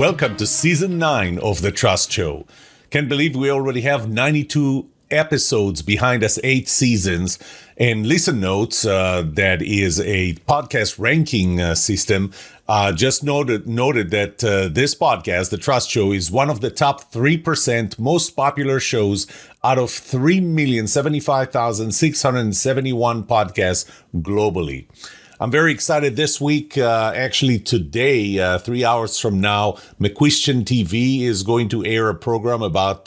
Welcome to Season 9 of The Trust Show. Can't believe we already have 92 episodes behind us, 8 seasons. And Listen Notes, that is a podcast ranking system, just noted that this podcast, The Trust Show, is one of the top 3% most popular shows out of 3,075,671 podcasts globally. I'm very excited this week. Actually, today, 3 hours from now, McQuestion TV is going to air a program about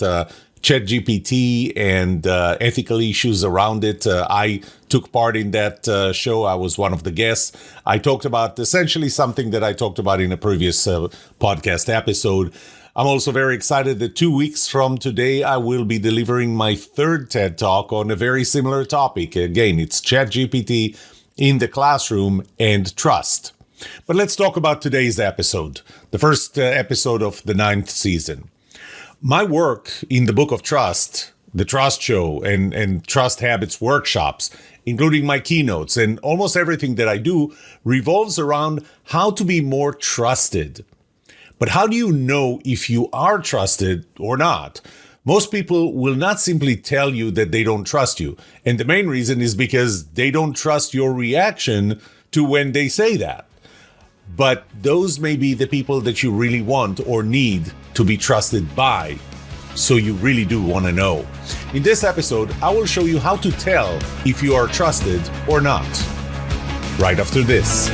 ChatGPT and ethical issues around it. I took part in that show. I was one of the guests. I talked about essentially something that I talked about in a previous podcast episode. I'm also very excited that 2 weeks from today, I will be delivering my third TED Talk on a very similar topic. Again, it's ChatGPT in the classroom and trust. But let's talk about today's episode, the first episode of the 9th season. My work in the Book of Trust, The Trust Show, and Trust Habits workshops, including my keynotes and almost everything that I do, revolves around how to be more trusted. But how do you know if you are trusted or not? Most people will not simply tell you that they don't trust you. And the main reason is because they don't trust your reaction to when they say that. But those may be the people that you really want or need to be trusted by. So you really do want to know. In this episode, I will show you how to tell if you are trusted or not. Right after this.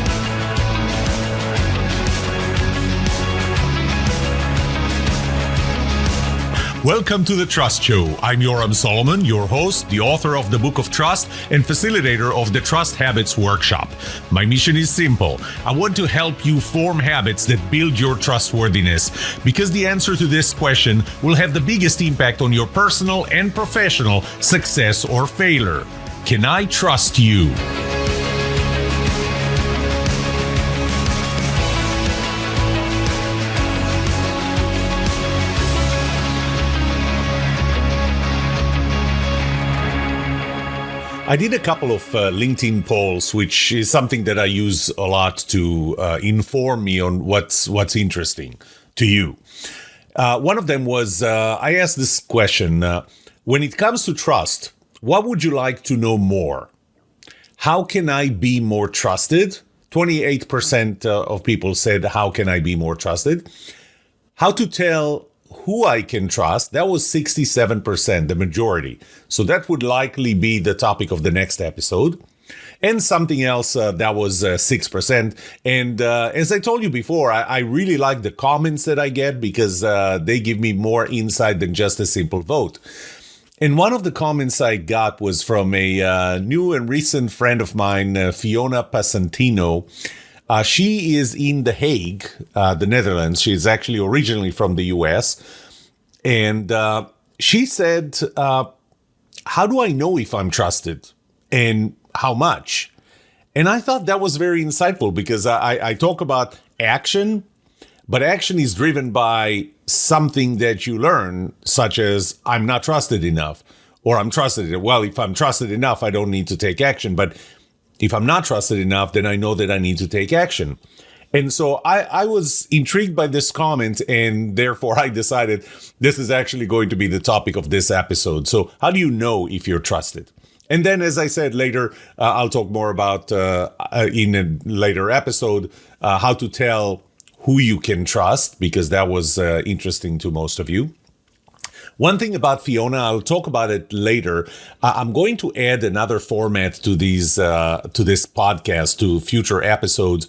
Welcome to The Trust Show. I'm Yoram Solomon, your host, the author of the Book of Trust and facilitator of the Trust Habits Workshop. My mission is simple. I want to help you form habits that build your trustworthiness, because the answer to this question will have the biggest impact on your personal and professional success or failure. Can I trust you? I did a couple of LinkedIn polls, which is something that I use a lot to inform me on what's interesting to you. One of them was, I asked this question, when it comes to trust, what would you like to know more? How can I be more trusted? 28% of people said, how can I be more trusted? How to tell who I can trust, that was 67%, the majority. So that would likely be the topic of the next episode. And something else, that was 6%. And as I told you before, I really like the comments that I get because they give me more insight than just a simple vote. And one of the comments I got was from a new and recent friend of mine, Fiona Passantino. She is in The Hague, the Netherlands. She's actually originally from the US. And she said, how do I know if I'm trusted and how much? And I thought that was very insightful because I talk about action, but action is driven by something that you learn, such as I'm not trusted enough, or I'm trusted. Well, if I'm trusted enough, I don't need to take action. But if I'm not trusted enough, then I know that I need to take action. And so I was intrigued by this comment, and therefore I decided this is actually going to be the topic of this episode. So how do you know if you're trusted? And then, as I said later, I'll talk more about in a later episode, how to tell who you can trust, because that was interesting to most of you. One thing about Fiona, I'll talk about it later. I'm going to add another format to these to this podcast, to future episodes,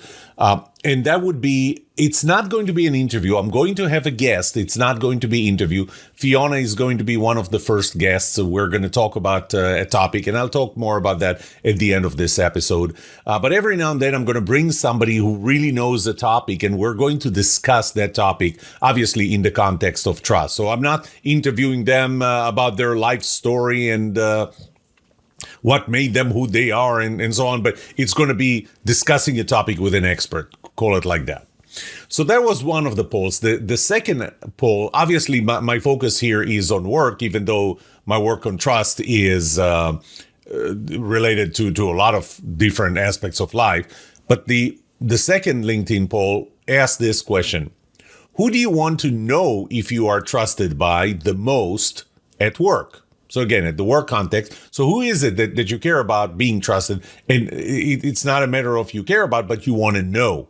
and that would be, it's not going to be an interview. I'm going to have a guest. It's not going to be interview. Fiona is going to be one of the first guests. So we're going to talk about a topic, and I'll talk more about that at the end of this episode. But every now and then, I'm going to bring somebody who really knows the topic, and we're going to discuss that topic, obviously in the context of trust. So I'm not interviewing them about their life story and what made them who they are and so on, but it's going to be discussing a topic with an expert, call it like that. So that was one of the polls. The second poll, obviously my focus here is on work, even though my work on trust is related to a lot of different aspects of life. But the second LinkedIn poll asked this question: who do you want to know if you are trusted by the most at work? So again, at the work context, so who is it that you care about being trusted? And it's not a matter of you care about, but you want to know.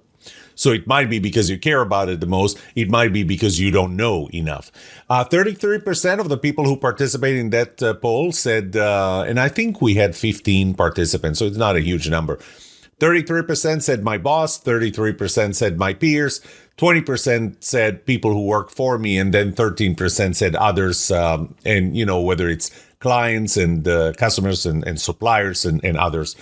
So it might be because you care about it the most. It might be because you don't know enough. 33% of the people who participated in that poll said, and I think we had 15 participants, so it's not a huge number. 33% said my boss, 33% said my peers, 20% said people who work for me, and then 13% said others, and whether it's clients and customers and suppliers and others.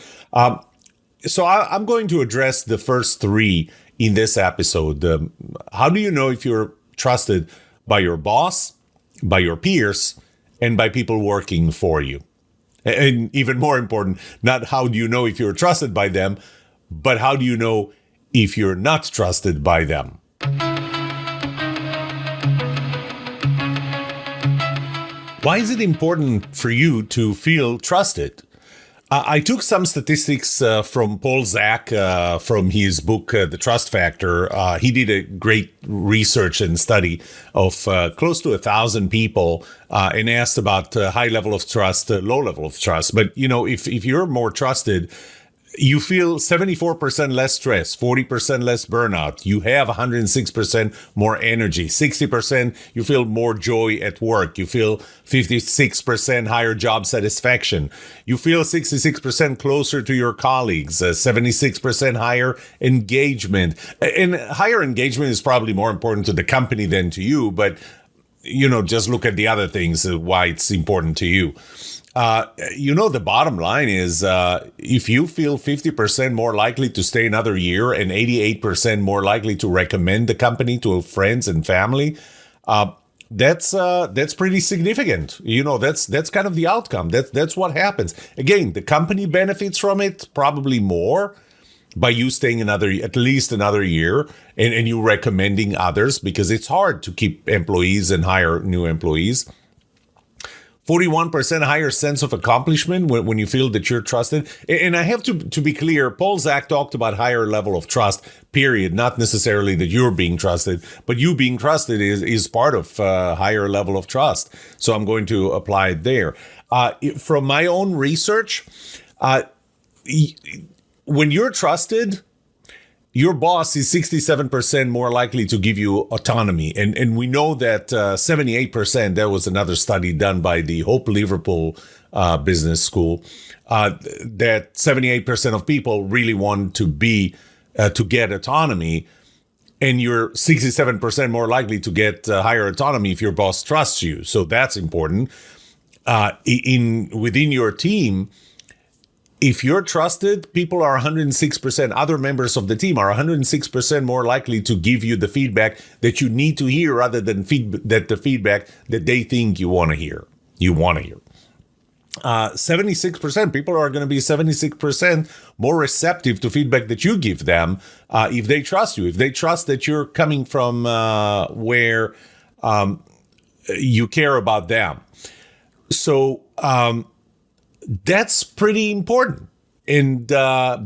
So I'm going to address the first three in this episode. How do you know if you're trusted by your boss, by your peers, and by people working for you? And even more important, not how do you know if you're trusted by them, but how do you know if you're not trusted by them? Why is it important for you to feel trusted? I took some statistics from Paul Zak from his book, The Trust Factor. He did a great research and study of close to 1,000 people and asked about high level of trust, low level of trust. But, if you're more trusted, you feel 74% less stress, 40% less burnout. You have 106% more energy, 60% you feel more joy at work. You feel 56% higher job satisfaction. You feel 66% closer to your colleagues, 76% higher engagement. And higher engagement is probably more important to the company than to you, but just look at the other things, why it's important to you. The bottom line is if you feel 50% more likely to stay another year and 88% more likely to recommend the company to friends and family, that's pretty significant. That's kind of the outcome. That's what happens. Again, the company benefits from it probably more by you staying at least another year and you recommending others, because it's hard to keep employees and hire new employees. 41% higher sense of accomplishment when you feel that you're trusted. And I have to be clear, Paul Zak talked about higher level of trust, period. Not necessarily that you're being trusted, but you being trusted is part of higher level of trust. So I'm going to apply it there. From my own research, when you're trusted, your boss is 67% more likely to give you autonomy. And we know that 78%, that was another study done by the Hope Liverpool Business School, that 78% of people really want to get autonomy. And you're 67% more likely to get higher autonomy if your boss trusts you. So that's important. Within your team, if you're trusted, people are 106%, other members of the team are 106% more likely to give you the feedback that you need to hear rather than the feedback that they think you want to hear. 76%, people are going to be 76% more receptive to feedback that you give them if they trust you, if they trust that you're coming from where you care about them. So, that's pretty important. And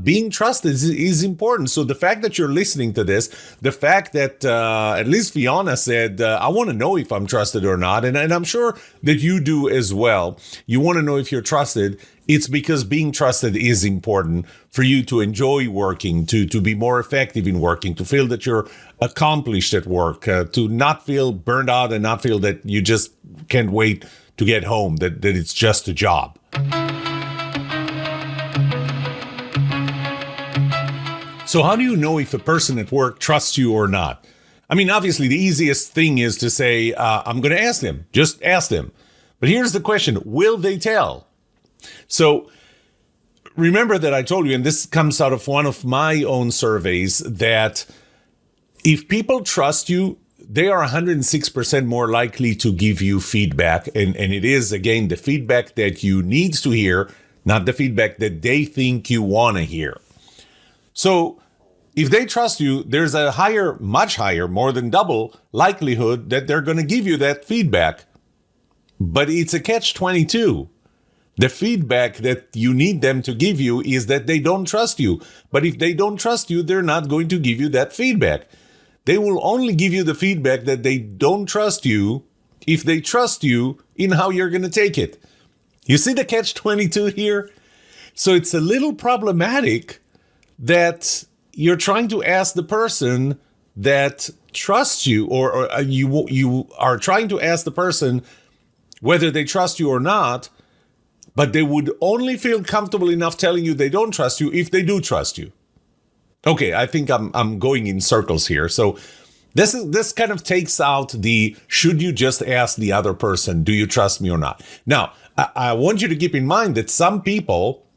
being trusted is important. So the fact that you're listening to this, the fact that at least Fiona said, I want to know if I'm trusted or not. And I'm sure that you do as well. You want to know if you're trusted. It's because being trusted is important for you to enjoy working, to be more effective in working, to feel that you're accomplished at work, to not feel burned out and not feel that you just can't wait to get home, that it's just a job. So how do you know if a person at work trusts you or not? I mean, obviously, the easiest thing is to say, I'm going to ask them. Just ask them. But here's the question. Will they tell? So remember that I told you, and this comes out of one of my own surveys, that if people trust you, they are 106% more likely to give you feedback. And it is, again, the feedback that you need to hear, not the feedback that they think you want to hear. So if they trust you, there's a higher, much higher, more than double likelihood that they're going to give you that feedback. But it's a catch-22. The feedback that you need them to give you is that they don't trust you. But if they don't trust you, they're not going to give you that feedback. They will only give you the feedback that they don't trust you if they trust you in how you're going to take it. You see the catch-22 here? So it's a little problematic that you're trying to ask the person that trusts you, or you are trying to ask the person whether they trust you or not, but they would only feel comfortable enough telling you they don't trust you if they do trust you. Okay, I think I'm going in circles here. So this kind of takes out the should you just ask the other person, do you trust me or not? Now, I want you to keep in mind that some people,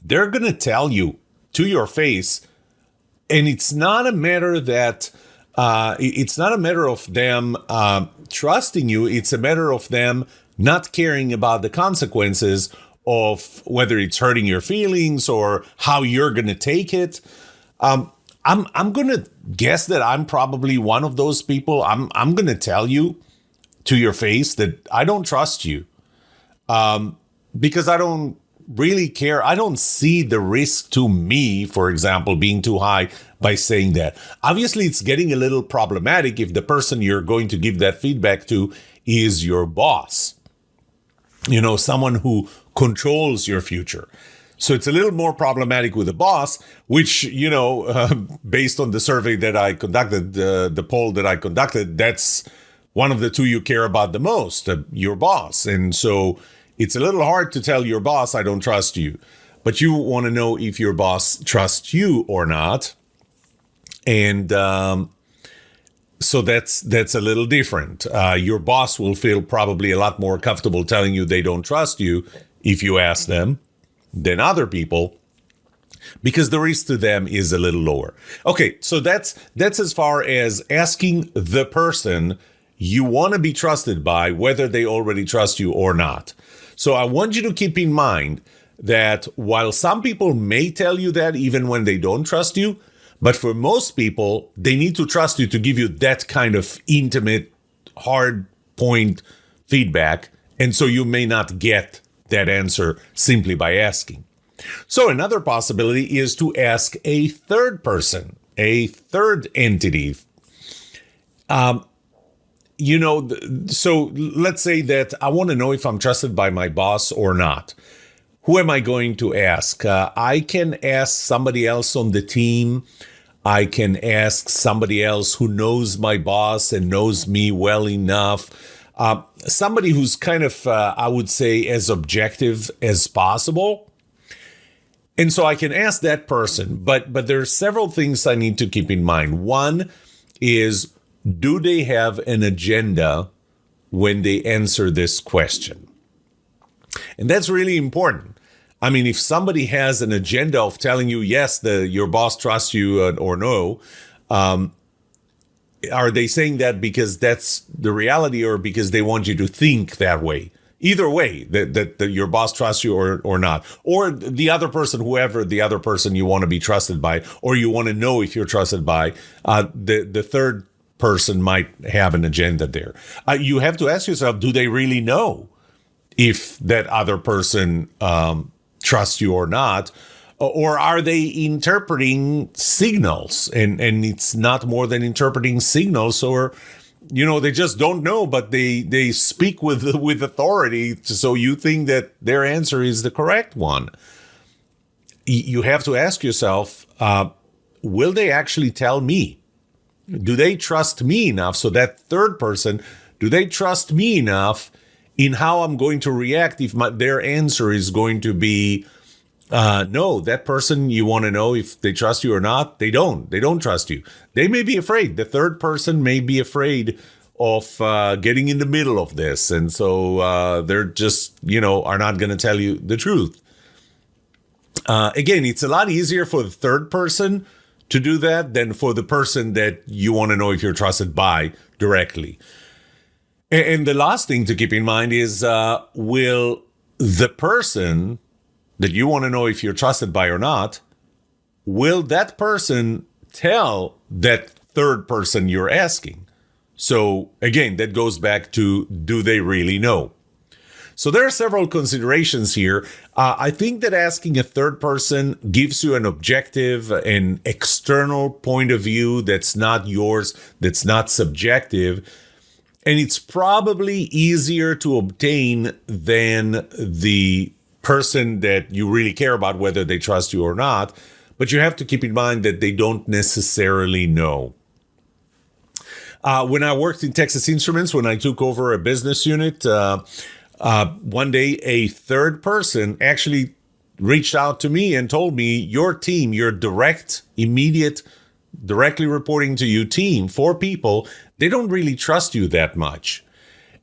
they're going to tell you to your face, and it's not a matter that it's not a matter of them trusting you. It's a matter of them not caring about the consequences of whether it's hurting your feelings or how you're going to take it. I'm going to guess that I'm probably one of those people. I'm going to tell you to your face that I don't trust you because I don't really care. I don't see the risk to me, for example, being too high by saying that. Obviously, it's getting a little problematic if the person you're going to give that feedback to is your boss. You know, someone who controls your future. So it's a little more problematic with the boss, which, you know, based on the survey that I conducted, the poll that I conducted, that's one of the two you care about the most, your boss. And so it's a little hard to tell your boss, I don't trust you. But you want to know if your boss trusts you or not. And so that's a little different. Your boss will feel probably a lot more comfortable telling you they don't trust you if you ask them than other people, because the risk to them is a little lower. Okay, so that's as far as asking the person you want to be trusted by, whether they already trust you or not. So I want you to keep in mind that while some people may tell you that even when they don't trust you, but for most people, they need to trust you to give you that kind of intimate, hard point feedback. And so you may not get that answer simply by asking. So another possibility is to ask a third person, a third entity. You know, so let's say that I want to know if I'm trusted by my boss or not. Who am I going to ask? I can ask somebody else on the team. I can ask somebody else who knows my boss and knows me well enough. Somebody who's kind of, I would say, as objective as possible. And so I can ask that person. But there are several things I need to keep in mind. One is, do they have an agenda when they answer this question? And that's really important. I mean, if somebody has an agenda of telling you, yes, your boss trusts you or no, are they saying that because that's the reality or because they want you to think that way? Either way, that your boss trusts you or not. Or the other person, whoever the other person you want to be trusted by, or you want to know if you're trusted by, the third person might have an agenda there. You have to ask yourself, do they really know if that other person trusts you or not? Or are they interpreting signals? And it's not more than interpreting signals, or, you know, they just don't know, but they speak with authority. So you think that their answer is the correct one. You have to ask yourself, will they actually tell me? Do they trust me enough? So that third person, do they trust me enough in how I'm going to react if their answer is going to be, no, that person, you want to know if they trust you or not? They don't trust you. They may be afraid. The third person may be afraid of getting in the middle of this. And so they're just, are not going to tell you the truth. Again, it's a lot easier for the third person to do that than for the person that you want to know if you're trusted by directly. And the last thing to keep in mind is, will the person that you want to know if you're trusted by or not, will that person tell that third person you're asking? So again, that goes back to, do they really know? So there are several considerations here. I think that asking a third person gives you an objective, an external point of view that's not yours, that's not subjective. And it's probably easier to obtain than the person that you really care about, whether they trust you or not. But you have to keep in mind that they don't necessarily know. When I worked in Texas Instruments, when I took over a business unit, one day a third person actually reached out to me and told me, your team, your direct, immediate, directly reporting to you team, 4 people, they don't really trust you that much.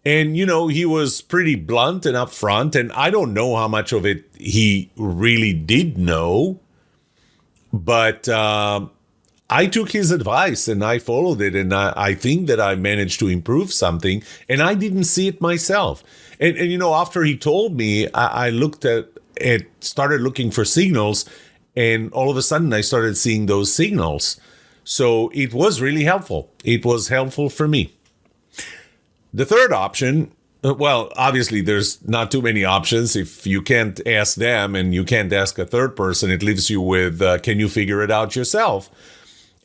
And, he was pretty blunt and upfront, and I don't know how much of it he really did know, but I took his advice and I followed it, and I think that I managed to improve something, and I didn't see it myself. And after he told me, I looked at started looking for signals, and all of a sudden I started seeing those signals. So it was really helpful. It was helpful for me. The third option, well, obviously there's not too many options. If you can't ask them and you can't ask a third person, it leaves you with, can you figure it out yourself?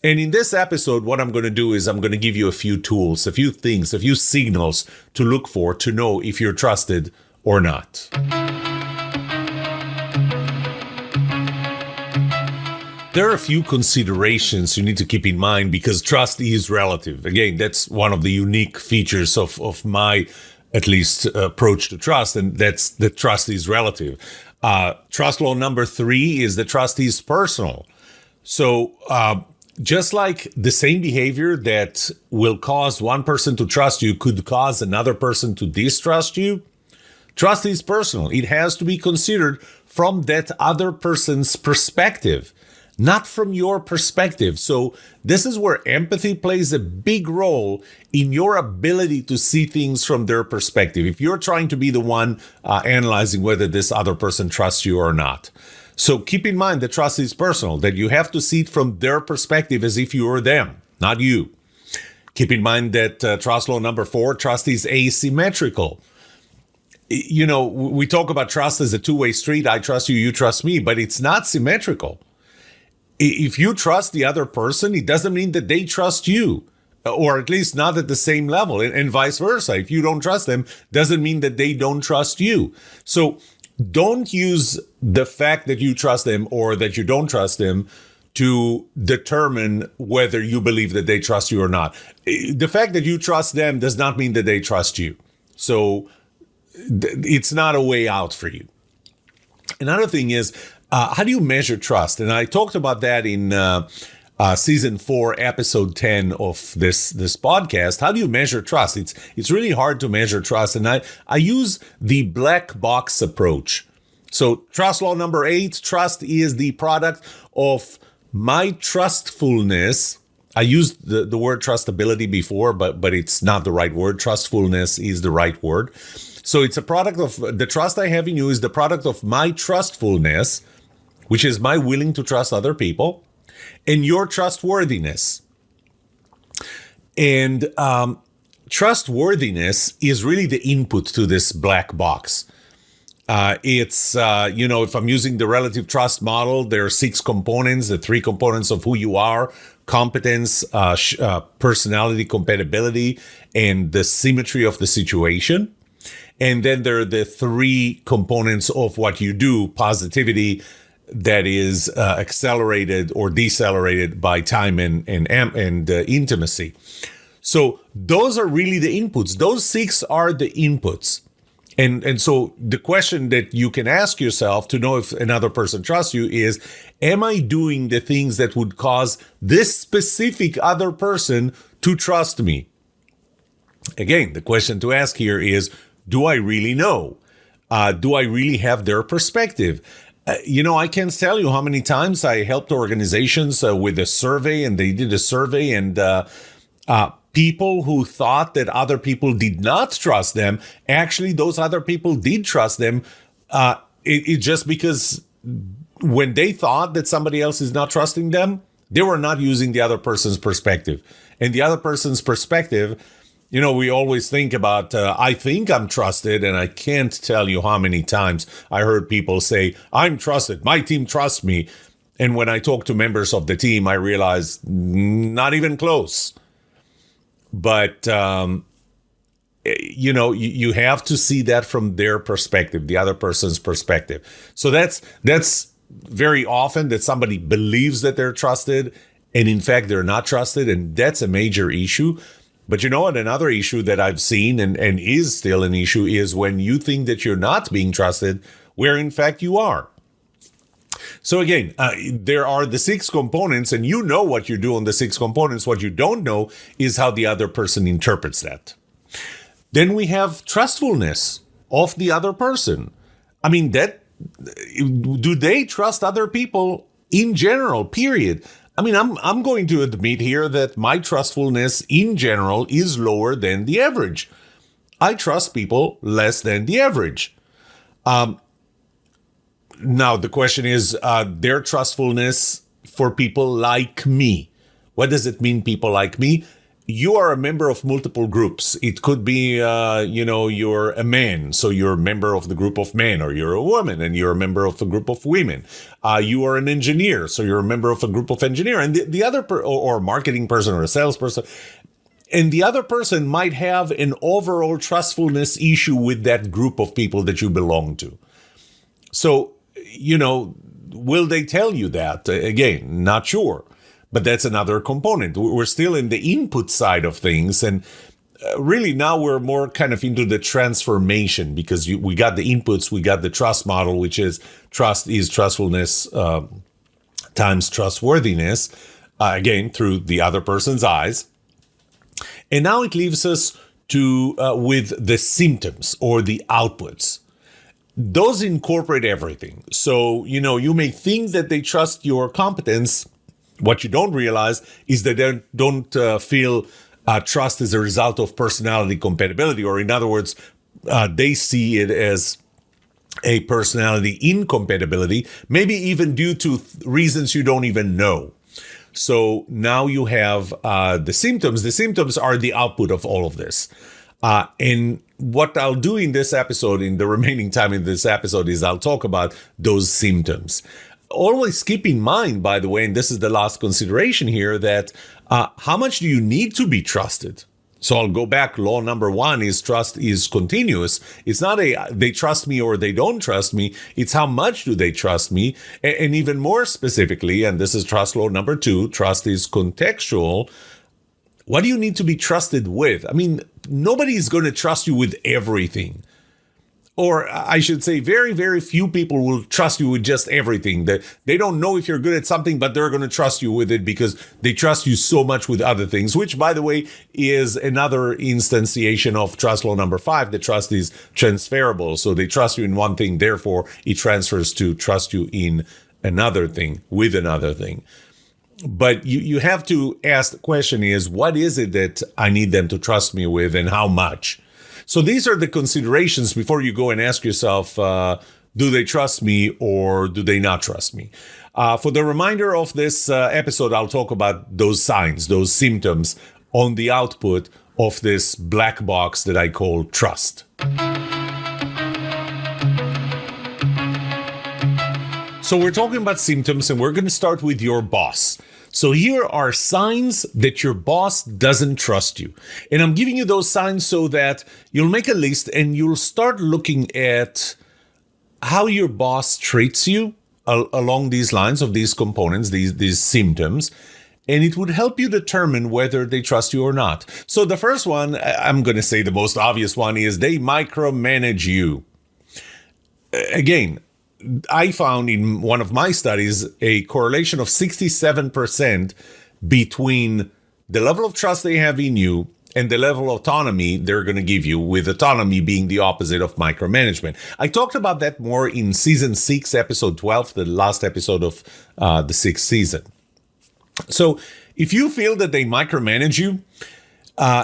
And in this episode, what I'm going to do is I'm going to give you a few tools, a few things, a few signals to look for to know if you're trusted or not. There are a few considerations you need to keep in mind because trust is relative. Again, that's one of the unique features of my, at least, approach to trust, and that's that trust is relative. Trust law number 3 is that trust is personal. So just like the same behavior that will cause one person to trust you could cause another person to distrust you, trust is personal. It has to be considered from that other person's perspective, not from your perspective. So this is where empathy plays a big role in your ability to see things from their perspective. If you're trying to be the one analyzing whether this other person trusts you or not. So keep in mind that trust is personal, that you have to see it from their perspective as if you were them, not you. Keep in mind that trust law number 4, trust is asymmetrical. We talk about trust as a two-way street. I trust you, you trust me, but it's not symmetrical. If you trust the other person, it doesn't mean that they trust you, or at least not at the same level, and vice versa. If you don't trust them, doesn't mean that they don't trust you. So don't use the fact that you trust them or that you don't trust them to determine whether you believe that they trust you or not. The fact that you trust them does not mean that they trust you. So it's not a way out for you. Another thing is, how do you measure trust? And I talked about that in season 4, episode 10 of this podcast. How do you measure trust? It's really hard to measure trust. And I use the black box approach. So trust law number 8, trust is the product of my trustfulness. I used the word trustability before, but it's not the right word. Trustfulness is the right word. So it's a product of the trust I have in you is the product of my trustfulness, which is my willing to trust other people, and your trustworthiness. And trustworthiness is really the input to this black box. It's, if I'm using the relative trust model, there are 6 components, the 3 components of who you are: competence, personality, compatibility, and the symmetry of the situation. And then there are the 3 components of what you do: positivity, that is accelerated or decelerated by time and intimacy. So those are really the inputs. Those 6 are the inputs. And so the question that you can ask yourself to know if another person trusts you is, am I doing the things that would cause this specific other person to trust me? Again, the question to ask here is, do I really know? Do I really have their perspective? I can't tell you how many times I helped organizations with a survey, and they did a survey, and people who thought that other people did not trust them, actually those other people did trust them. It just because when they thought that somebody else is not trusting them, they were not using the other person's perspective. And the other person's perspective We always think about, I think I'm trusted, and I can't tell you how many times I heard people say, I'm trusted, my team trusts me. And when I talk to members of the team, I realize not even close. But, you have to see that from their perspective, the other person's perspective. So that's very often that somebody believes that they're trusted, and in fact, they're not trusted. And that's a major issue. But you know what? Another issue that I've seen and is still an issue is when you think that you're not being trusted, where in fact you are. So again, there are the 6 components, and you know what you do on the 6 components. What you don't know is how the other person interprets that. Then we have trustfulness of the other person. I mean, do they trust other people in general, period? I mean, I'm going to admit here that my trustfulness in general is lower than the average. I trust people less than the average. Now, the question is their trustfulness for people like me. What does it mean, people like me? You are a member of multiple groups. It could be, you're a man, so you're a member of the group of men, or you're a woman and you're a member of a group of women. You are an engineer, so you're a member of a group of engineers. And the other, or a marketing person or a salesperson. And the other person might have an overall trustfulness issue with that group of people that you belong to. So, will they tell you that? Again, not sure. But that's another component. We're still in the input side of things. And really now we're more kind of into the transformation, because we got the inputs, we got the trust model, which is trust is trustfulness times trustworthiness, again, through the other person's eyes. And now it leaves us with the symptoms or the outputs. Those incorporate everything. So, you may think that they trust your competence. What you don't realize is that they don't feel trust as a result of personality compatibility, or in other words, they see it as a personality incompatibility, maybe even due to reasons you don't even know. So now you have the symptoms. The symptoms are the output of all of this. And what I'll do in this episode, in the remaining time in this episode, is I'll talk about those symptoms. Always keep in mind, by the way, and this is the last consideration here, that how much do you need to be trusted? So I'll go back. Law number 1 is trust is continuous. It's not they trust me or they don't trust me. It's how much do they trust me? And even more specifically, and this is trust law number 2, trust is contextual. What do you need to be trusted with? I mean, nobody is going to trust you with everything. Or I should say, very, very few people will trust you with just everything. They don't know if you're good at something, but they're going to trust you with it because they trust you so much with other things, which, by the way, is another instantiation of trust law number 5. The trust is transferable. So they trust you in one thing. Therefore, it transfers to trust you in another thing with another thing. But you have to ask, the question is, what is it that I need them to trust me with, and how much? So these are the considerations before you go and ask yourself, do they trust me or do they not trust me? For the remainder of this episode, I'll talk about those signs, those symptoms on the output of this black box that I call trust. So we're talking about symptoms, and we're going to start with your boss. So here are signs that your boss doesn't trust you. And I'm giving you those signs so that you'll make a list and you'll start looking at how your boss treats you along these lines of these components, these symptoms. And it would help you determine whether they trust you or not. So the first one, I'm going to say the most obvious one, is they micromanage you. Again, I found in one of my studies a correlation of 67% between the level of trust they have in you and the level of autonomy they're going to give you, with autonomy being the opposite of micromanagement. I talked about that more in season 6, episode 12, the last episode of the 6th season. So if you feel that they micromanage you,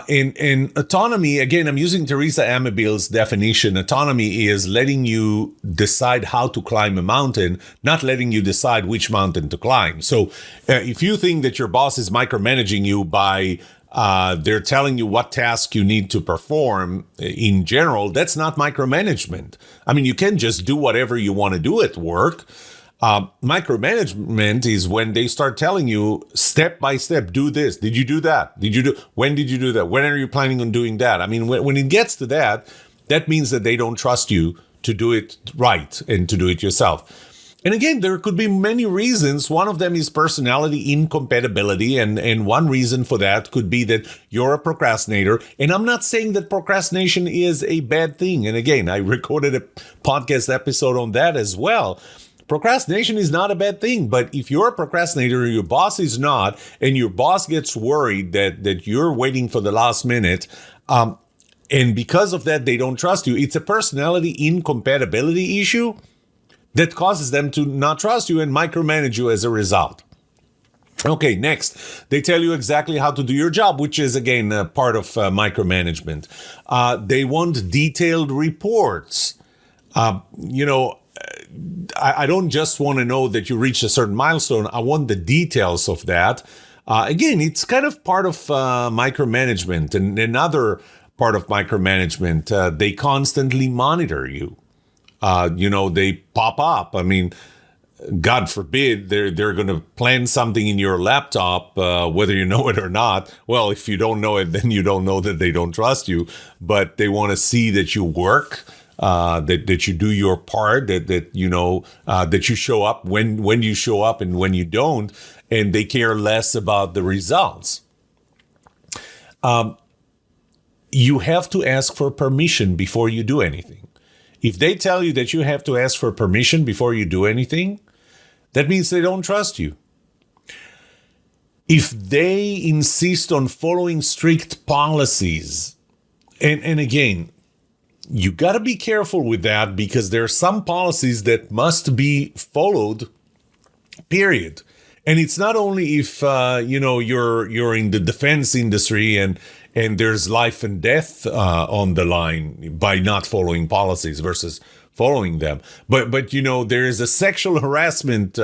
in autonomy, again, I'm using Teresa Amabille's definition. Autonomy is letting you decide how to climb a mountain, not letting you decide which mountain to climb. So if you think that your boss is micromanaging you by they're telling you what task you need to perform in general. That's not micromanagement. I mean, you can just do whatever you want to do at work. Micromanagement is when they start telling you step by step, do this. Did you do that? When did you do that? When are you planning on doing that? I mean, when it gets to that, that means that they don't trust you to do it right and to do it yourself. And again, there could be many reasons. One of them is personality incompatibility. And one reason for that could be that you're a procrastinator. And I'm not saying that procrastination is a bad thing. And again, I recorded a podcast episode on that as well. Procrastination is not a bad thing, but if you're a procrastinator and your boss is not, and your boss gets worried that you're waiting for the last minute, and because of that, they don't trust you, it's a personality incompatibility issue that causes them to not trust you and micromanage you as a result. Okay, next, they tell you exactly how to do your job, which is, again, part of micromanagement. They want detailed reports. I don't just want to know that you reached a certain milestone. I want the details of that. Again, it's kind of part of micromanagement. And another part of micromanagement, they constantly monitor you. They pop up. I mean, God forbid, they're going to plant something in your laptop, whether you know it or not. Well, if you don't know it, then you don't know that they don't trust you. But they want to see that you work. That you do your part, that you show up when you show up and when you don't, and they care less about the results. You have to ask for permission before you do anything. If they tell you that you have to ask for permission before you do anything, that means they don't trust you. If they insist on following strict policies, and again, you got to be careful with that because there are some policies that must be followed, period. And it's not only if you're in the defense industry and there's life and death on the line by not following policies versus following them. But there is a sexual harassment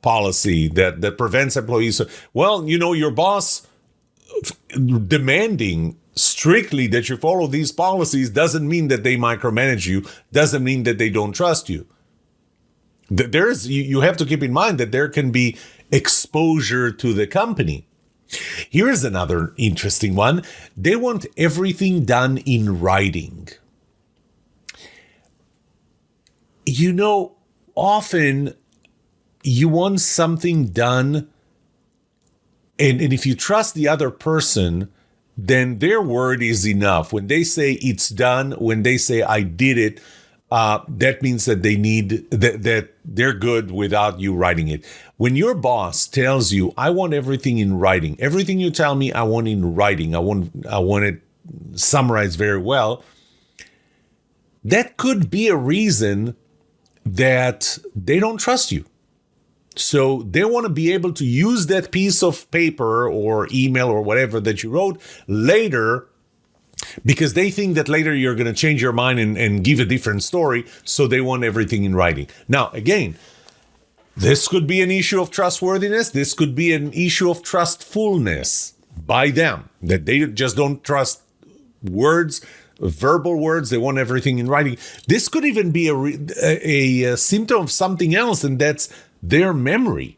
policy that prevents employees. Well, your boss demanding strictly that you follow these policies doesn't mean that they micromanage you, doesn't mean that they don't trust you. You have to keep in mind that there can be exposure to the company. Here's another interesting one. They want everything done in writing. Often you want something done, and if you trust the other person, then their word is enough. When they say it's done, when they say I did it, that means that they need that they're good without you writing it. When your boss tells you, I want everything in writing, everything you tell me, I want in writing, I want it summarized very well, that could be a reason that they don't trust you. So they want to be able to use that piece of paper or email or whatever that you wrote later, because they think that later you're going to change your mind and give a different story. So they want everything in writing. Now, again, this could be an issue of trustworthiness. This could be an issue of trustfulness by them, that they just don't trust words, verbal words. They want everything in writing. This could even be a symptom of something else, and that's their memory.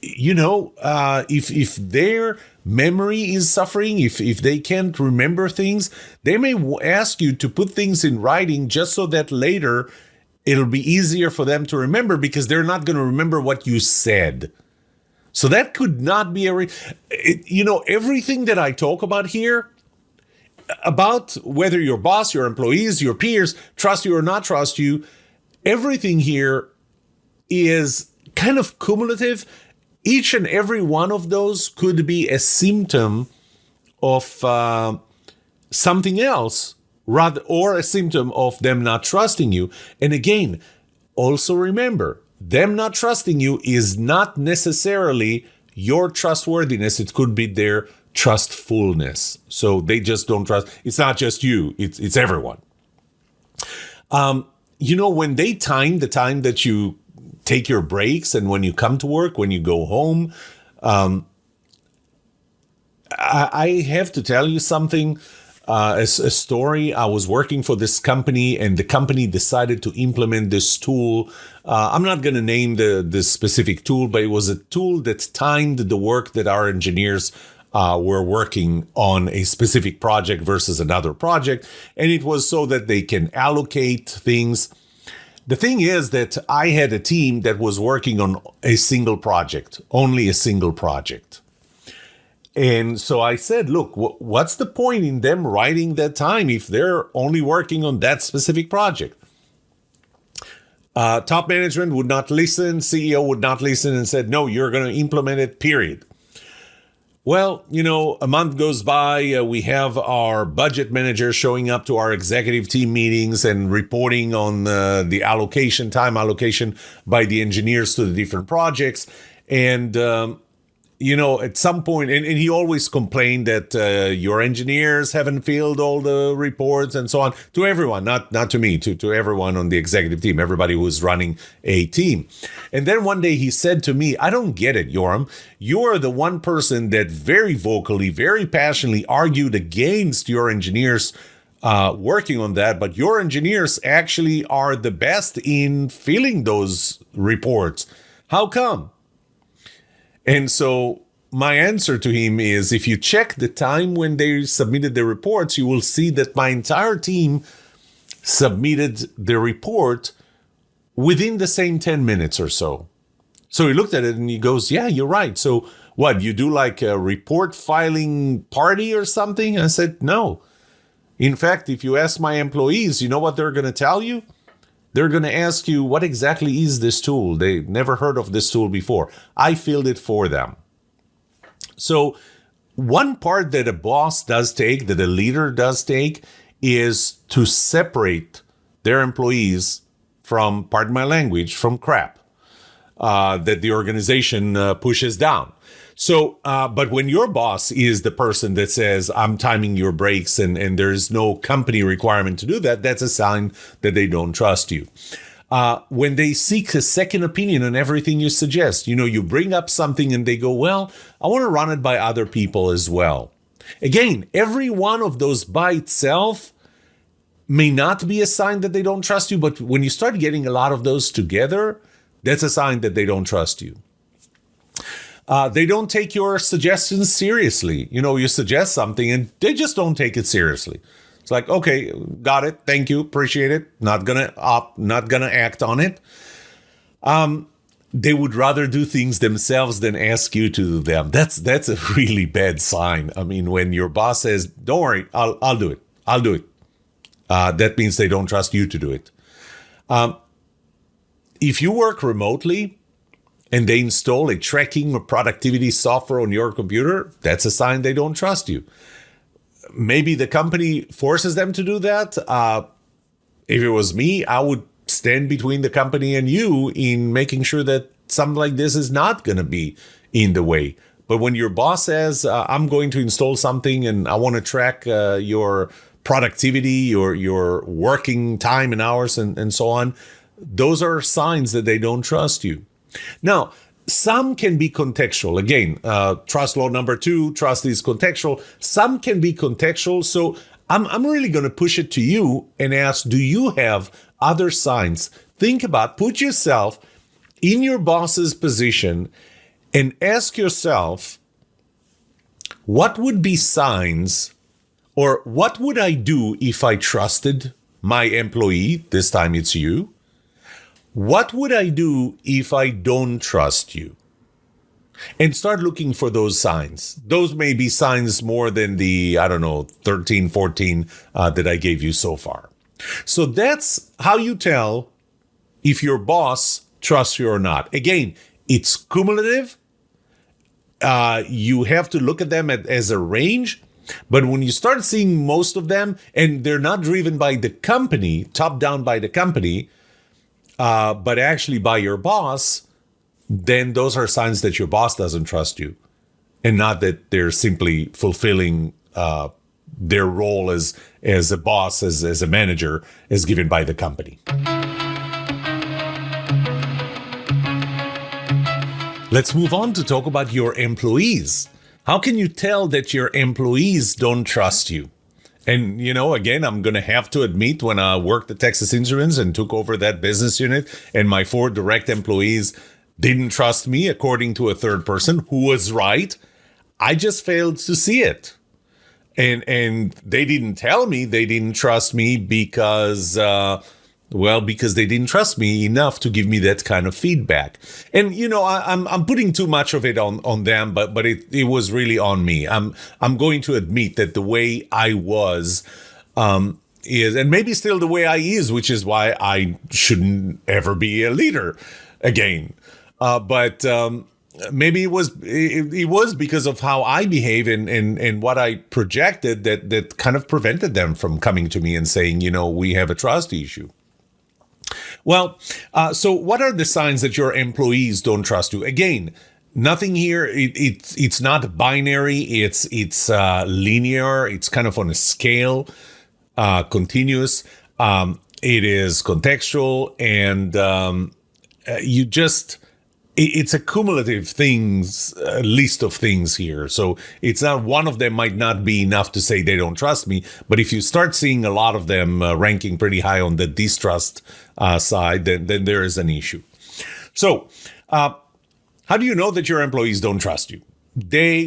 If their memory is suffering, if they can't remember things, they may ask you to put things in writing just so that later it'll be easier for them to remember, because they're not going to remember what you said. So that could not be everything that I talk about here, about whether your boss, your employees, your peers trust you or not trust you, everything here is kind of cumulative. Each and every one of those could be a symptom of something else, or a symptom of them not trusting you. And again, also remember, them not trusting you is not necessarily your trustworthiness. It could be their trustfulness. So they just don't trust. It's not just you. It's everyone. When they time the time that you take your breaks and when you come to work, when you go home, I have to tell you something. A story. I was working for this company, and the company decided to implement this tool. I'm not going to name the specific tool, but it was a tool that timed the work that our engineers were working on a specific project versus another project. And it was so that they can allocate things. The thing is that I had a team that was working on a single project, only a single project. And so I said, look, what's the point in them writing that time if they're only working on that specific project? Top management would not listen. CEO would not listen and said, no, you're going to implement it, period. Well, a month goes by. We have our budget manager showing up to our executive team meetings and reporting on the time allocation by the engineers to the different projects. And at some point, and he always complained that your engineers haven't filled all the reports and so on, to everyone, not to me, to everyone on the executive team, everybody who's running a team. And then one day he said to me, I don't get it, Yoram. You're the one person that very vocally, very passionately argued against your engineers working on that, but your engineers actually are the best in filling those reports. How come? And so my answer to him is, if you check the time when they submitted the reports, you will see that my entire team submitted the report within the same 10 minutes or so. So he looked at it and he goes, yeah, you're right. So what, you do like a report filing party or something? I said, no. In fact, if you ask my employees, you know what they're going to tell you? They're going to ask you, what exactly is this tool? They never heard of this tool before. I filled it for them. So one part that a boss does take, that a leader does take, is to separate their employees from, pardon my language, from crap that the organization pushes down. So, but when your boss is the person that says, I'm timing your breaks and there's no company requirement to do that, that's a sign that they don't trust you. When they seek a second opinion on everything you suggest, you bring up something and they go, well, I want to run it by other people as well. Again, every one of those by itself may not be a sign that they don't trust you, but when you start getting a lot of those together, that's a sign that they don't trust you. They don't take your suggestions seriously. You suggest something and they just don't take it seriously. It's like, okay, got it. Thank you. Appreciate it. Not gonna act on it. They would rather do things themselves than ask you to do them. That's a really bad sign. I mean, when your boss says, don't worry, I'll do it. I'll do it. That means they don't trust you to do it. If you work remotely, and they install a tracking or productivity software on your computer, that's a sign they don't trust you. Maybe the company forces them to do that. If it was me, I would stand between the company and you in making sure that something like this is not going to be in the way. But when your boss says, I'm going to install something and I want to track your productivity, your working time and hours and so on, those are signs that they don't trust you. Now, some can be contextual. Again, trust law number 2, trust is contextual. Some can be contextual. So I'm really going to push it to you and ask, do you have other signs? Think about, put yourself in your boss's position and ask yourself, what would be signs, or what would I do if I trusted my employee? This time it's you. What would I do if I don't trust you? And start looking for those signs. Those may be signs more than the, 13, 14 that I gave you so far. So that's how you tell if your boss trusts you or not. Again, it's cumulative. You have to look at them as a range. But when you start seeing most of them, and they're not driven by the company, top down by the company, but actually by your boss, then those are signs that your boss doesn't trust you, and not that they're simply fulfilling their role as a boss, as a manager, as given by the company. Let's move on to talk about your employees. How can you tell that your employees don't trust you? And, again, I'm going to have to admit, when I worked at Texas Instruments and took over that business unit, and my 4 direct employees didn't trust me, according to a third person who was right, I just failed to see it. And they didn't tell me they didn't trust me because they didn't trust me enough to give me that kind of feedback. And, I'm putting too much of it on them, but it was really on me. I'm going to admit that the way I was is, and maybe still the way I is, which is why I shouldn't ever be a leader again. But maybe it was because of how I behave and what I projected that kind of prevented them from coming to me and saying, we have a trust issue. Well, so what are the signs that your employees don't trust you? Again, nothing here. It's not binary. It's linear. It's kind of on a scale, continuous. It is contextual, and it's a cumulative list of things here. So it's not one of them might not be enough to say they don't trust me. But if you start seeing a lot of them ranking pretty high on the distrust side, then there is an issue. So how do you know that your employees don't trust you?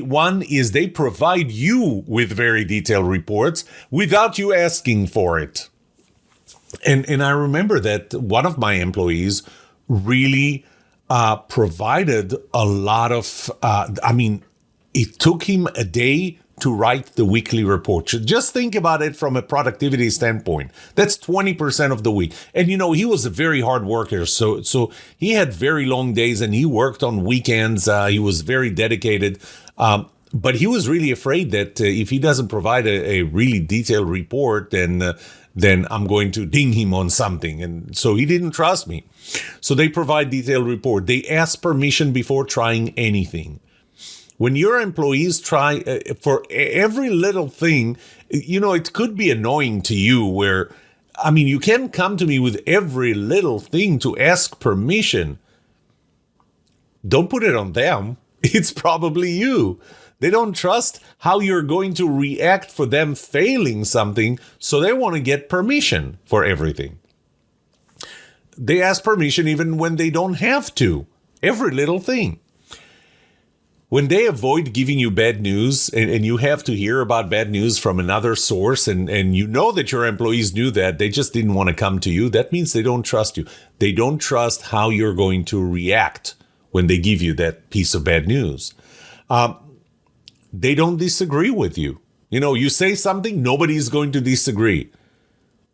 One is they provide you with very detailed reports without you asking for it. And I remember that one of my employees really provided a lot of, it took him a day to write the weekly report. Just think about it from a productivity standpoint. That's 20% of the week. And, he was a very hard worker. So he had very long days and he worked on weekends. He was very dedicated. But he was really afraid that if he doesn't provide a really detailed report, then I'm going to ding him on something. And so he didn't trust me. So they provide detailed report. They ask permission before trying anything. When your employees try for every little thing, it could be annoying to you where, you can't come to me with every little thing to ask permission. Don't put it on them. It's probably you. They don't trust how you're going to react for them failing something, so they want to get permission for everything. They ask permission even when they don't have to. Every little thing. When they avoid giving you bad news and you have to hear about bad news from another source and you know that your employees knew that, they just didn't want to come to you, that means they don't trust you. They don't trust how you're going to react when they give you that piece of bad news. They don't disagree with you. You say something, nobody's going to disagree.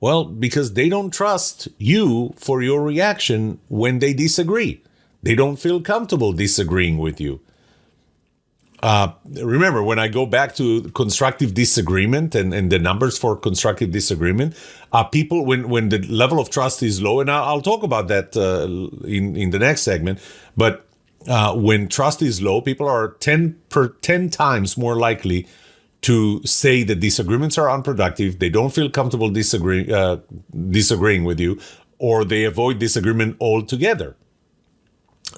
Well, because they don't trust you for your reaction when they disagree. They don't feel comfortable disagreeing with you. Remember, when I go back to constructive disagreement and the numbers for constructive disagreement, people, when the level of trust is low, and I'll talk about that in the next segment, but when trust is low, people are 10 times more likely to say that disagreements are unproductive, they don't feel comfortable disagreeing with you, or they avoid disagreement altogether.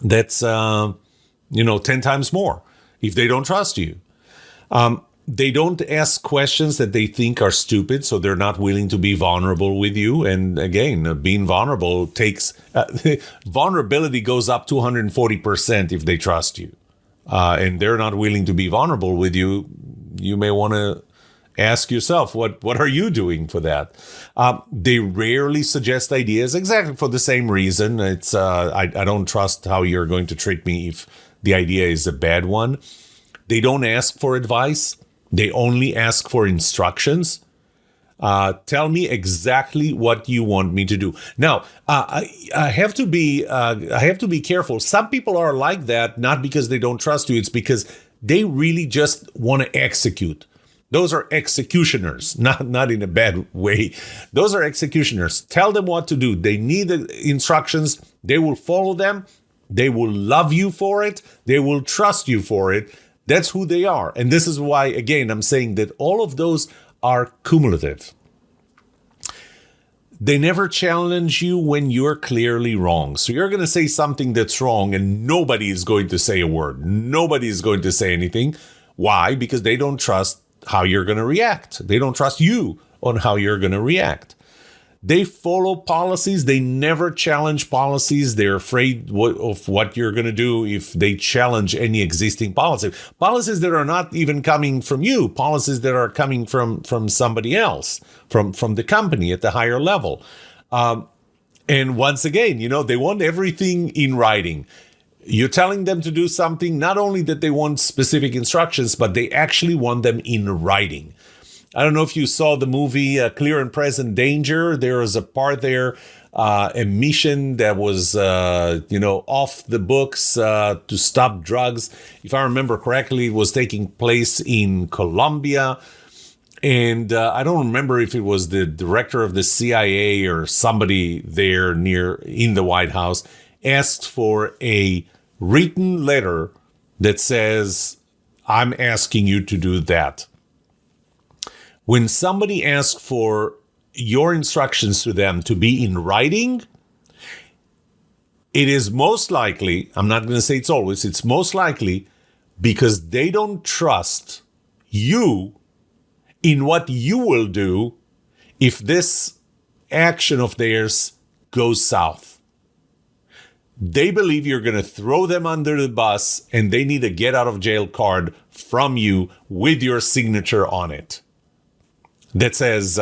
That's 10 times more if they don't trust you. They don't ask questions that they think are stupid, so they're not willing to be vulnerable with you. And again, being vulnerable takes vulnerability goes up 240% if they trust you, and they're not willing to be vulnerable with you. You may want to ask yourself, what are you doing for that? They rarely suggest ideas exactly for the same reason. It's I don't trust how you're going to treat me if the idea is a bad one. They don't ask for advice. They only ask for instructions. Tell me exactly what you want me to do. Now, I have to be careful. Some people are like that, not because they don't trust you. It's because they really just want to execute. Those are executioners, not in a bad way. Those are executioners. Tell them what to do. They need the instructions. They will follow them. They will love you for it. They will trust you for it. That's who they are. And this is why, again, I'm saying that all of those are cumulative. They never challenge you when you're clearly wrong. So you're going to say something that's wrong and nobody is going to say a word. Nobody is going to say anything. Why? Because they don't trust how you're going to react. They don't trust you on how you're going to react. They follow policies. They never challenge policies. They're afraid of what you're going to do if they challenge any existing policy. Policies that are not even coming from you, policies that are coming from somebody else, from the company at the higher level. And once again, they want everything in writing. You're telling them to do something, not only that they want specific instructions, but they actually want them in writing. I don't know if you saw the movie Clear and Present Danger. There was a part there, a mission that was, off the books to stop drugs. If I remember correctly, it was taking place in Colombia. And I don't remember if it was the director of the CIA or somebody there in the White House asked for a written letter that says, I'm asking you to do that. When somebody asks for your instructions to them to be in writing, it is most likely, I'm not going to say it's most likely because they don't trust you in what you will do if this action of theirs goes south. They believe you're going to throw them under the bus and they need a get out of jail card from you with your signature on it that says,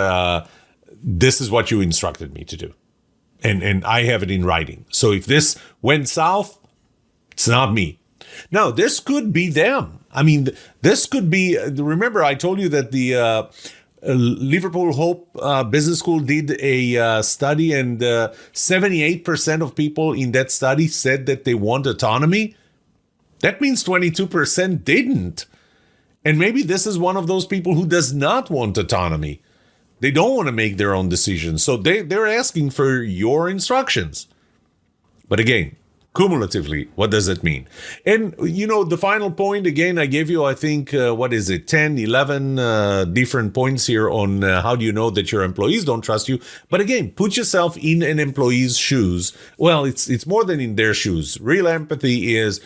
this is what you instructed me to do. And I have it in writing. So if this went south, it's not me. Now, this could be them. I mean, this could be, remember I told you that the Liverpool Hope Business School did a study and 78% of people in that study said that they want autonomy. That means 22% didn't. And maybe this is one of those people who does not want autonomy. They don't want to make their own decisions. So they're asking for your instructions. But again, cumulatively, what does it mean? And, the final point, again, I gave you, I think, 10, 11 different points here on how do you know that your employees don't trust you. But again, put yourself in an employee's shoes. Well, it's more than in their shoes. Real empathy is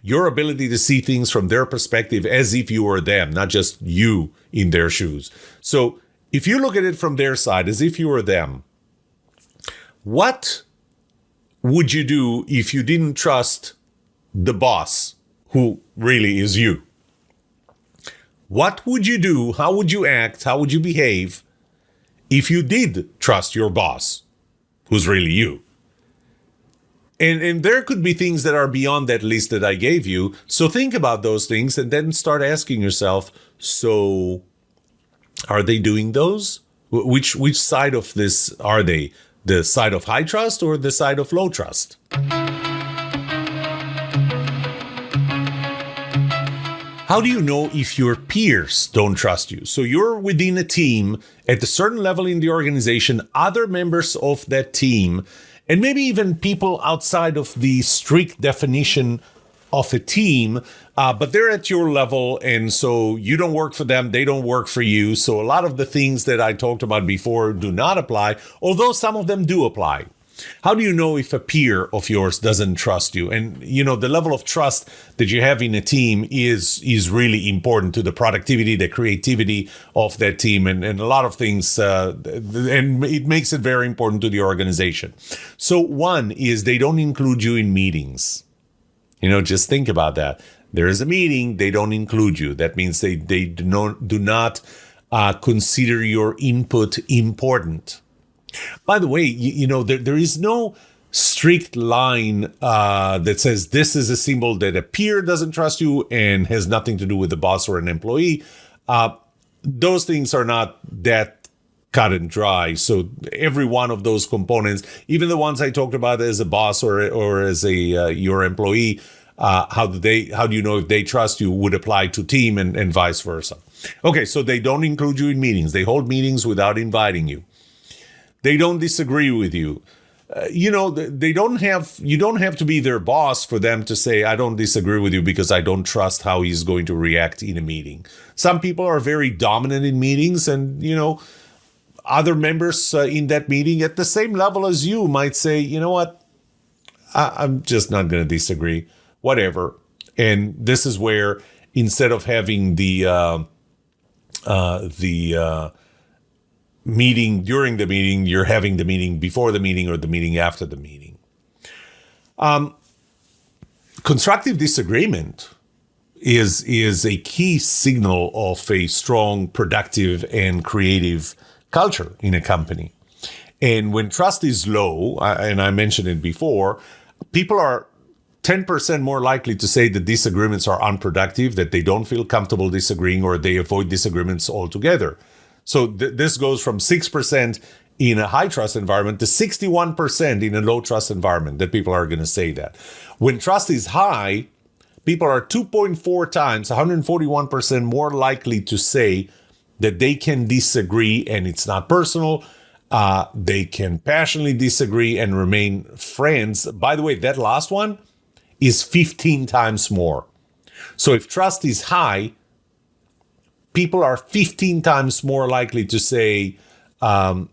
your ability to see things from their perspective as if you were them, not just you in their shoes. So if you look at it from their side as if you were them, what would you do if you didn't trust the boss, who really is you? What would you do? How would you act? How would you behave if you did trust your boss, who's really you? And there could be things that are beyond that list that I gave you. So think about those things and then start asking yourself, so are they doing those? Which side of this are they? The side of high trust or the side of low trust? How do you know if your peers don't trust you? So you're within a team at a certain level in the organization, other members of that team, and maybe even people outside of the strict definition of a team, but they're at your level, and so you don't work for them, they don't work for you. So a lot of the things that I talked about before do not apply, although some of them do apply. How do you know if a peer of yours doesn't trust you? And, the level of trust that you have in a team is really important to the productivity, the creativity of that team, and a lot of things, and it makes it very important to the organization. So one is they don't include you in meetings. Just think about that. There is a meeting, they don't include you. That means they do not consider your input important. By the way, there is no strict line that says this is a symbol that a peer doesn't trust you and has nothing to do with the boss or an employee. Those things are not that cut and dry. So every one of those components, even the ones I talked about as a boss or as your employee, how do you know if they trust you, would apply to team and vice versa. Okay, so they don't include you in meetings. They hold meetings without inviting you. They don't disagree with you. You don't have to be their boss for them to say, I don't disagree with you because I don't trust how he's going to react in a meeting. Some people are very dominant in meetings, and, other members in that meeting at the same level as you might say, you know what, I'm just not going to disagree. Whatever. And this is where instead of having the meeting during the meeting, you're having the meeting before the meeting or the meeting after the meeting. Constructive disagreement is a key signal of a strong, productive, and creative culture in a company. And when trust is low, and I mentioned it before, people are 10% more likely to say that disagreements are unproductive, that they don't feel comfortable disagreeing, or they avoid disagreements altogether. So this goes from 6% in a high trust environment to 61% in a low trust environment that people are going to say that. When trust is high, people are 2.4 times, 141% more likely to say that they can disagree and it's not personal. They can passionately disagree and remain friends. By the way, that last one is 15 times more. So if trust is high, people are 15 times more likely to say that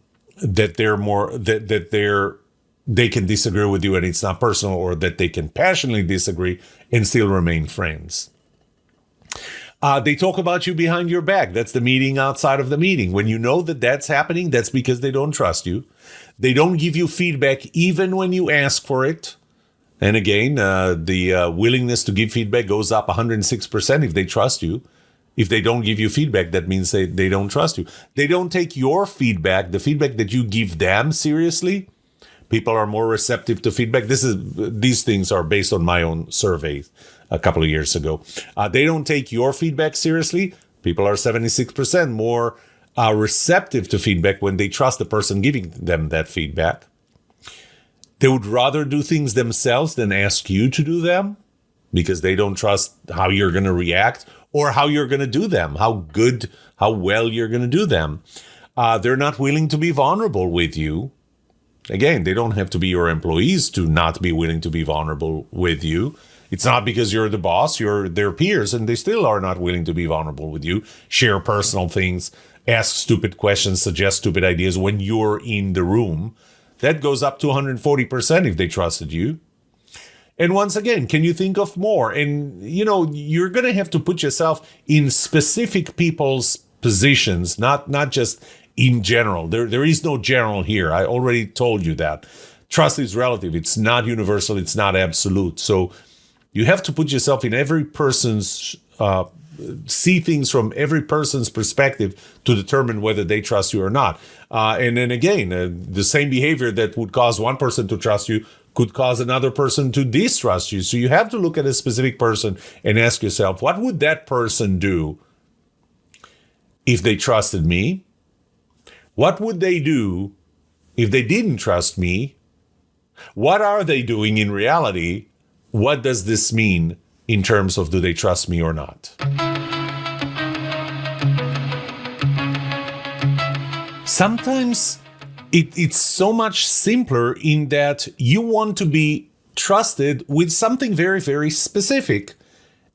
they can disagree with you and it's not personal, or that they can passionately disagree and still remain friends. They talk about you behind your back. That's the meeting outside of the meeting. When you know that that's happening, that's because they don't trust you. They don't give you feedback even when you ask for it. And again, the willingness to give feedback goes up 106% if they trust you. If they don't give you feedback, that means they don't trust you. They don't take your feedback, the feedback that you give them, seriously. People are more receptive to feedback. These things are based on my own surveys a couple of years ago. They don't take your feedback seriously. People are 76% more receptive to feedback when they trust the person giving them that feedback. They would rather do things themselves than ask you to do them because they don't trust how you're going to react or how you're going to do them, how well you're going to do them. They're not willing to be vulnerable with you. Again, they don't have to be your employees to not be willing to be vulnerable with you. It's not because you're the boss, you're their peers, and they still are not willing to be vulnerable with you, share personal things, ask stupid questions, suggest stupid ideas when you're in the room. That goes up to 140% if they trusted you. And once again, can you think of more? And, you're going to have to put yourself in specific people's positions, not just in general. There is no general here. I already told you that. Trust is relative. It's not universal. It's not absolute. So you have to put yourself in every person's, see things from every person's perspective to determine whether they trust you or not. And then again, the same behavior that would cause one person to trust you could cause another person to distrust you. So you have to look at a specific person and ask yourself, what would that person do if they trusted me? What would they do if they didn't trust me? What are they doing in reality? What does this mean in terms of do they trust me or not? Sometimes it's so much simpler in that you want to be trusted with something very, very specific.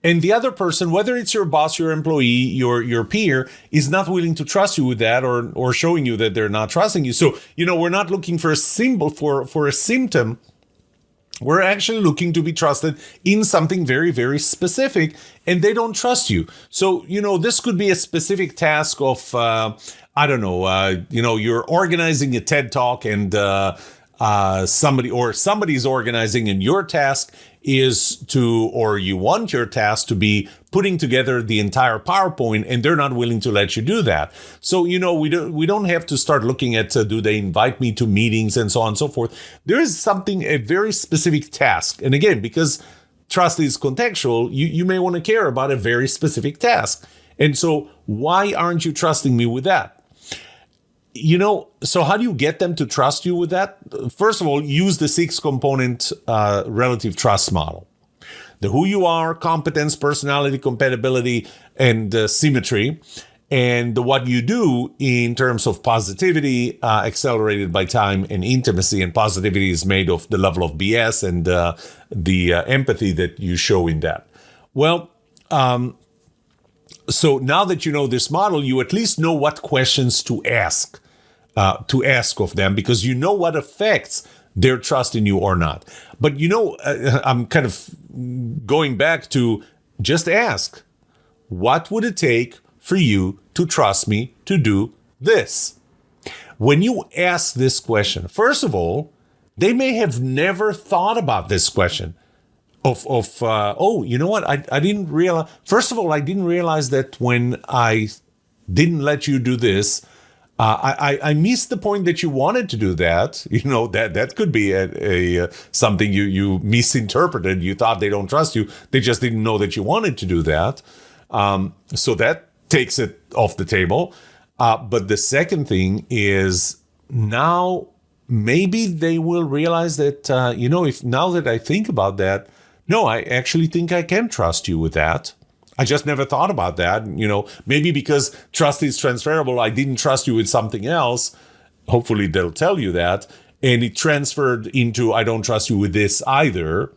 And the other person, whether it's your boss, your employee, your peer, is not willing to trust you with that or showing you that they're not trusting you. So, we're not looking for a symbol, for a symptom. We're actually looking to be trusted in something very, very specific, and they don't trust you. So, this could be a specific task of, you're organizing a TED Talk and somebody's organizing, and your task is you want your task to be putting together the entire PowerPoint, and they're not willing to let you do that. So, we don't have to start looking at, do they invite me to meetings and so on and so forth. There is a very specific task. And again, because trust is contextual, you may want to care about a very specific task. And so why aren't you trusting me with that? So how do you get them to trust you with that? First of all, use the 6-component relative trust model. The who you are, competence, personality, compatibility, and symmetry. And what you do in terms of positivity, accelerated by time, and intimacy. And positivity is made of the level of BS and the empathy that you show in that. Well, so now that you know this model, you at least know what questions to ask of them, because you know what affects their trust in you or not. But I'm kind of going back to just ask, what would it take for you to trust me to do this? When you ask this question, first of all, they may have never thought about this question oh, you know what? I didn't realize. First of all, I didn't realize that when I didn't let you do this, I missed the point that you wanted to do that. That could be a something you misinterpreted. You thought they don't trust you. They just didn't know that you wanted to do that. So that takes it off the table. But the second thing is now maybe they will realize that, if now that I think about that, no, I actually think I can trust you with that. I just never thought about that. Maybe because trust is transferable, I didn't trust you with something else. Hopefully they'll tell you that. And it transferred into, I don't trust you with this either.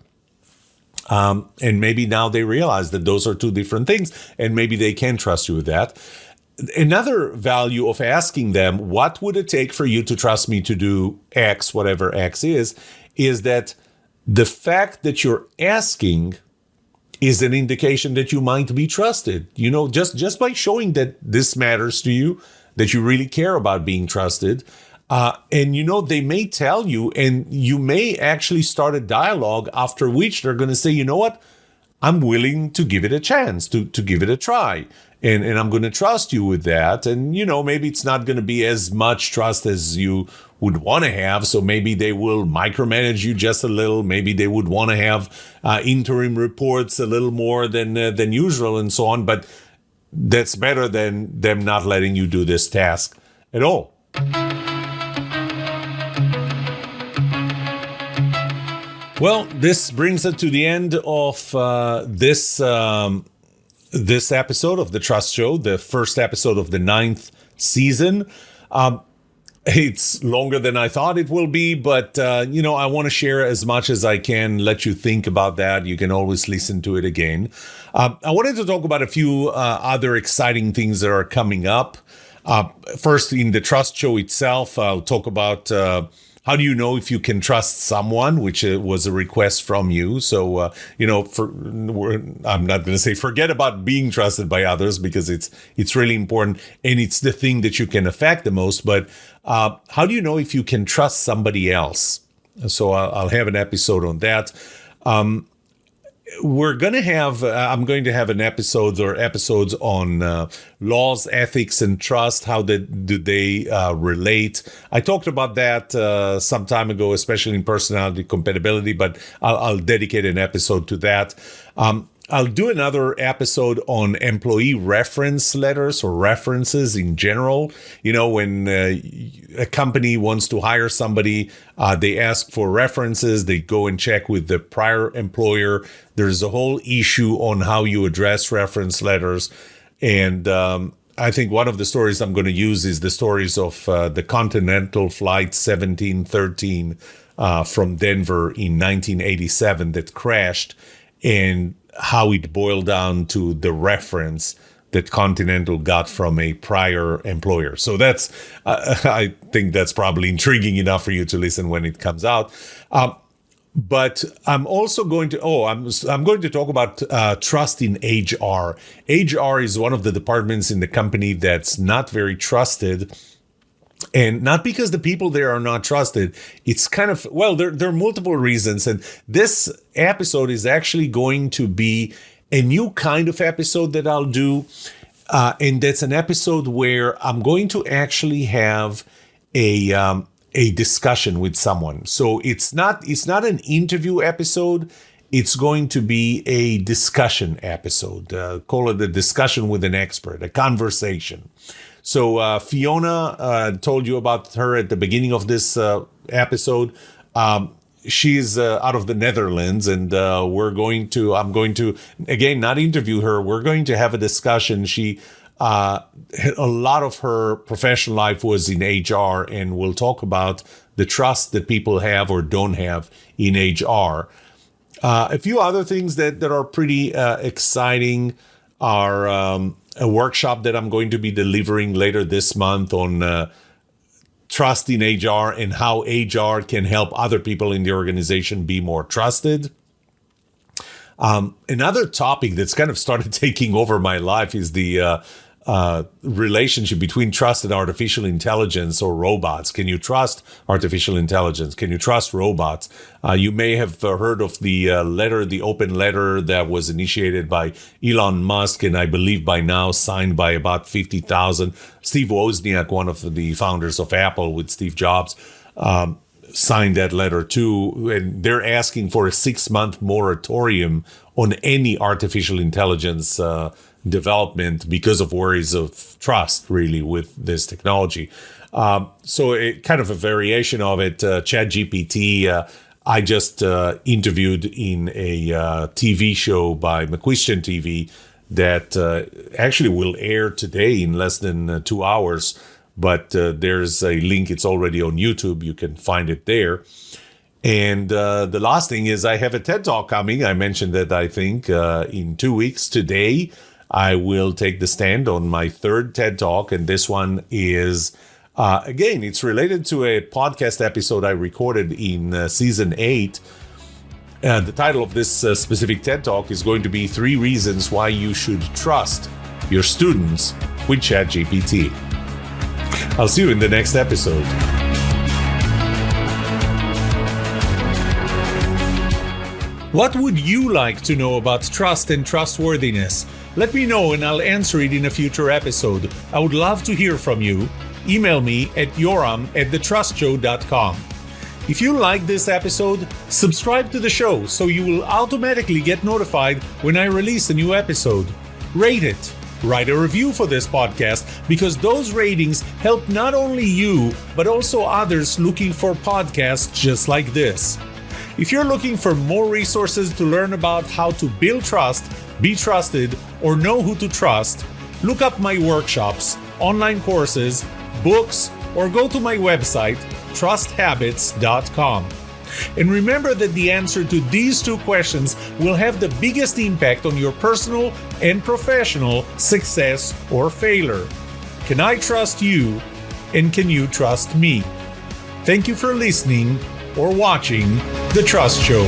And maybe now they realize that those are two different things, and maybe they can trust you with that. Another value of asking them, what would it take for you to trust me to do X, whatever X is that the fact that you're asking is an indication that you might be trusted. Just by showing that this matters to you, that you really care about being trusted. And they may tell you, and you may actually start a dialogue after which they're going to say, you know what? I'm willing to give it a chance, to give it a try. And I'm going to trust you with that. And, maybe it's not going to be as much trust as you would want to have. So maybe they will micromanage you just a little. Maybe they would want to have interim reports a little more than usual and so on. But that's better than them not letting you do this task at all. Well, this brings us to the end of this episode of The Trust Show, the first episode of the 9th season. It's longer than I thought it will be, but, I want to share as much as I can, let you think about that. You can always listen to it again. I wanted to talk about a few other exciting things that are coming up. First, in The Trust Show itself, I'll talk about how do you know if you can trust someone, which was a request from you. So, I'm not going to say forget about being trusted by others, because it's really important and it's the thing that you can affect the most. But how do you know if you can trust somebody else? So I'll have an episode on that. I'm going to have episodes on laws, ethics, and trust. How do they relate? I talked about that some time ago, especially in personality compatibility, but I'll dedicate an episode to that. I'll do another episode on employee reference letters or references in general. When a company wants to hire somebody, they ask for references. They go and check with the prior employer. There's a whole issue on how you address reference letters. And I think one of the stories I'm going to use is the stories of the Continental Flight 1713 from Denver in 1987 that crashed, and how it boiled down to the reference that Continental got from a prior employer. So that's, I think that's probably intriguing enough for you to listen when it comes out. But I'm also going to, I'm going to talk about trust in HR. HR is one of the departments in the company that's not very trusted. And not because the people there are not trusted. It's kind of, there are multiple reasons. And this episode is actually going to be a new kind of episode that I'll do. And that's an episode where I'm going to actually have a discussion with someone. So it's not an interview episode. It's going to be a discussion episode. Call it a discussion with an expert, a conversation. So Fiona, told you about her at the beginning of this episode. She's out of the Netherlands, and I'm going to, again, not interview her. We're going to have a discussion. She, a lot of her professional life was in HR, and we'll talk about the trust that people have or don't have in HR. A few other things that are pretty exciting are a workshop that I'm going to be delivering later this month on trust in HR and how HR can help other people in the organization be more trusted. Another topic that's kind of started taking over my life is the relationship between trust and artificial intelligence or robots. Can you trust artificial intelligence? Can you trust robots? You may have heard of the open letter that was initiated by Elon Musk, and I believe by now signed by about 50,000. Steve Wozniak, one of the founders of Apple with Steve Jobs, signed that letter too, and they're asking for a 6-month moratorium on any artificial intelligence development because of worries of trust, really, with this technology. So it kind of a variation of it. ChatGPT, I just interviewed in a TV show by McQuestion TV that actually will air today in less than 2 hours. But there's a link. It's already on YouTube. You can find it there. And the last thing is I have a TED Talk coming. I mentioned that, I think, in 2 weeks today, I will take the stand on my third TED Talk. And this one is, again, it's related to a podcast episode I recorded in season 8. The title of this specific TED Talk is going to be 3 reasons why you should trust your students with ChatGPT. I'll see you in the next episode. What would you like to know about trust and trustworthiness? Let me know and I'll answer it in a future episode. I would love to hear from you. Email me at yoram@thetrustshow.com. If you like this episode, subscribe to the show so you will automatically get notified when I release a new episode. Rate it. Write a review for this podcast because those ratings help not only you, but also others looking for podcasts just like this. If you're looking for more resources to learn about how to build trust, be trusted, or know who to trust, look up my workshops, online courses, books, or go to my website, trusthabits.com. And remember that the answer to these 2 questions will have the biggest impact on your personal and professional success or failure. Can I trust you? And can you trust me? Thank you for listening or watching The Trust Show.